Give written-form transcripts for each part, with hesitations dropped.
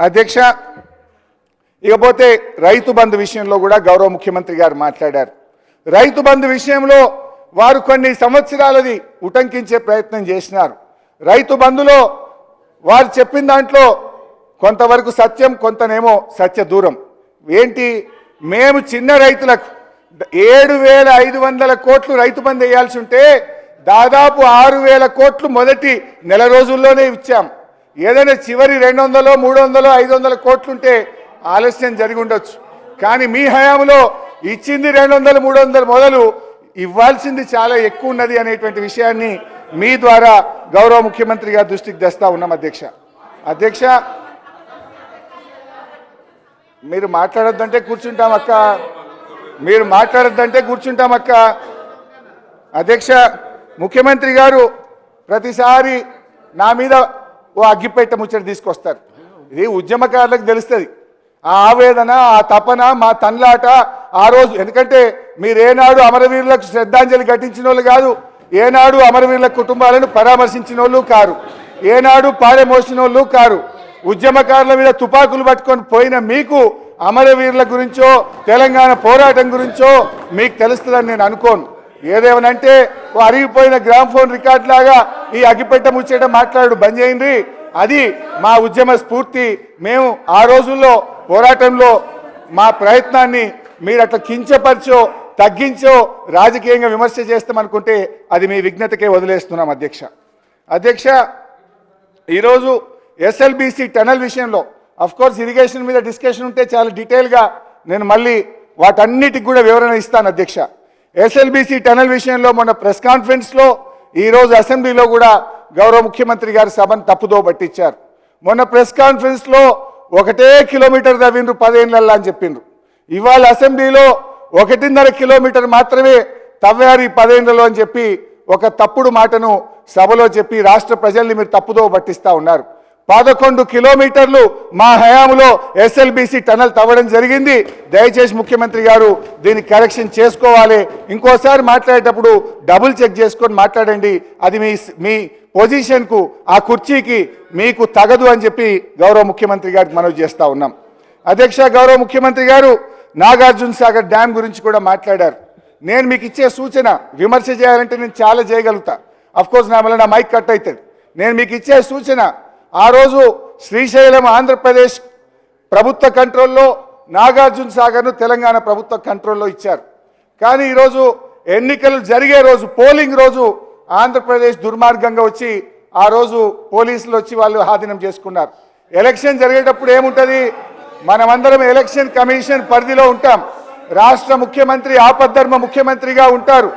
అధ్యక్ష, ఇకపోతే రైతు బంధు విషయంలో కూడా గౌరవ ముఖ్యమంత్రి గారు మాట్లాడారు. రైతు బంధు విషయంలో వారు కొన్ని సంవత్సరాలది ఉటంకించే ప్రయత్నం చేసినారు. రైతు బంధులో వారు చెప్పిన దాంట్లో కొంతవరకు సత్యం, కొంతనేమో సత్య దూరం. ఏంటి, మేము చిన్న రైతులకు 7,500 కోట్లు రైతు బంధు వేయాల్సి ఉంటే దాదాపు 6,000 కోట్లు మొదటి నెల రోజుల్లోనే ఇచ్చాం. ఏదైనా చివరి 200, 300, 500 కోట్లుంటే ఆలస్యం జరిగి ఉండొచ్చు. కానీ మీ హయాంలో ఇచ్చింది 200, 300 మొదలు ఇవ్వాల్సింది చాలా ఎక్కువ ఉన్నది అనేటువంటి విషయాన్ని మీ ద్వారా గౌరవ ముఖ్యమంత్రి గారి దృష్టికి తెస్తా ఉన్నాం. అధ్యక్ష, మీరు మాట్లాడొద్దంటే కూర్చుంటాం అక్క, మీరు మాట్లాడొద్దంటే కూర్చుంటాం అక్క. అధ్యక్ష, ముఖ్యమంత్రి గారు ప్రతిసారి నా మీద ఓ అగ్గిపెట్ట ముచ్చట తీసుకొస్తారు. ఇది ఉద్యమకారులకు తెలుస్తుంది ఆ ఆవేదన, ఆ తపన, మా తన్లాట ఆ రోజు. ఎందుకంటే మీరేనాడు అమరవీరులకు శ్రద్ధాంజలి ఘటించిన వాళ్ళు కాదు, ఏనాడు అమరవీరుల కుటుంబాలను పరామర్శించిన వాళ్ళు కారు, ఏనాడు పాడెమోసిన వాళ్ళు కారు. ఉద్యమకారుల మీద తుపాకులు పట్టుకొని పోయిన మీకు అమరవీరుల గురించో తెలంగాణ పోరాటం గురించో మీకు తెలుస్తుందని నేను అనుకోను. ఏదేమనంటే ఓ అరిగిపోయిన గ్రామ్ఫోన్ రికార్డ్ లాగా ఈ అగ్గిపెట్ట ముచ్చేట మాట్లాడు బంద్ చేయండి. అది మా ఉద్యమ స్ఫూర్తి. మేము ఆ రోజుల్లో పోరాటంలో మా ప్రయత్నాన్ని మీరు అట్లా కించపరిచో తగ్గించో రాజకీయంగా విమర్శ చేస్తామనుకుంటే అది మీ విఘ్నతకే వదిలేస్తున్నాం. అధ్యక్ష, ఈరోజు ఎస్ఎల్బీసీ టనల్ విషయంలో అఫ్కోర్స్ ఇరిగేషన్ మీద డిస్కషన్ ఉంటే చాలా డీటెయిల్గా నేను మళ్ళీ వాటన్నిటికి కూడా వివరణ ఇస్తాను. అధ్యక్ష, ఎస్ఎల్బీసీ టనల్ విషయంలో మొన్న ప్రెస్ కాన్ఫరెన్స్లో ఈరోజు అసెంబ్లీలో కూడా గౌరవ ముఖ్యమంత్రి గారి సభను తప్పుదో పట్టించారు. మొన్న ప్రెస్ కాన్ఫరెన్స్లో 1 కిలోమీటర్ తవ్విండ్రు 10 ఏళ్ళల్లా అని చెప్పిండ్రు. ఇవాళ అసెంబ్లీలో 1.5 కిలోమీటర్ మాత్రమే తవ్వారు ఈ 10 ఏళ్లలో అని చెప్పి ఒక తప్పుడు మాటను సభలో చెప్పి రాష్ట్ర ప్రజల్ని మీరు తప్పుదో పట్టిస్తూ ఉన్నారు. 11 కిలోమీటర్లు మా హయాంలో ఎస్ఎల్బీసీ టనల్ తవ్వడం జరిగింది. దయచేసి ముఖ్యమంత్రి గారు దీన్ని కరెక్షన్ చేసుకోవాలి. ఇంకోసారి మాట్లాడేటప్పుడు డబుల్ చెక్ చేసుకొని మాట్లాడండి. అది మీ పొజిషన్కు, ఆ కుర్చీకి మీకు తగదు అని చెప్పి గౌరవ ముఖ్యమంత్రి గారికి మనవి చేస్తూ ఉన్నాం. అధ్యక్ష, గౌరవ ముఖ్యమంత్రి గారు నాగార్జున సాగర్ డ్యామ్ గురించి కూడా మాట్లాడారు. నేను మీకు ఇచ్చే సూచన, విమర్శ చేయాలంటే నేను చాలా చేయగలుగుతా, అఫ్కోర్స్ నా వల్ల నా మైక్ కట్ అవుతుంది. నేను మీకు ఇచ్చే సూచన, ఆ రోజు శ్రీశైలం ఆంధ్రప్రదేశ్ ప్రభుత్వ కంట్రోల్లో, నాగార్జున సాగర్ను తెలంగాణ ప్రభుత్వ కంట్రోల్లో ఇచ్చారు. కానీ ఈరోజు ఎన్నికలు జరిగే రోజు, పోలింగ్ రోజు ఆంధ్రప్రదేశ్ దుర్మార్గంగా వచ్చి ఆ రోజు పోలీసులు వచ్చి వాళ్ళు ఆధీనం చేసుకున్నారు. ఎలక్షన్ జరిగేటప్పుడు ఏముంటుంది, మనమందరం ఎలక్షన్ కమిషన్ పరిధిలో ఉంటాం. రాష్ట్ర ముఖ్యమంత్రి ఆపద్ధర్మ ముఖ్యమంత్రిగా ఉంటారు.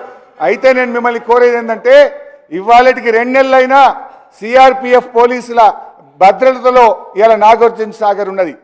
అయితే నేను మిమ్మల్ని కోరేది ఏంటంటే, ఇవాళటికి 2 నెలలైనా సిఆర్పిఎఫ్ పోలీసుల భద్రతలో ఇలా నాగార్జున సాగర్ ఉన్నది.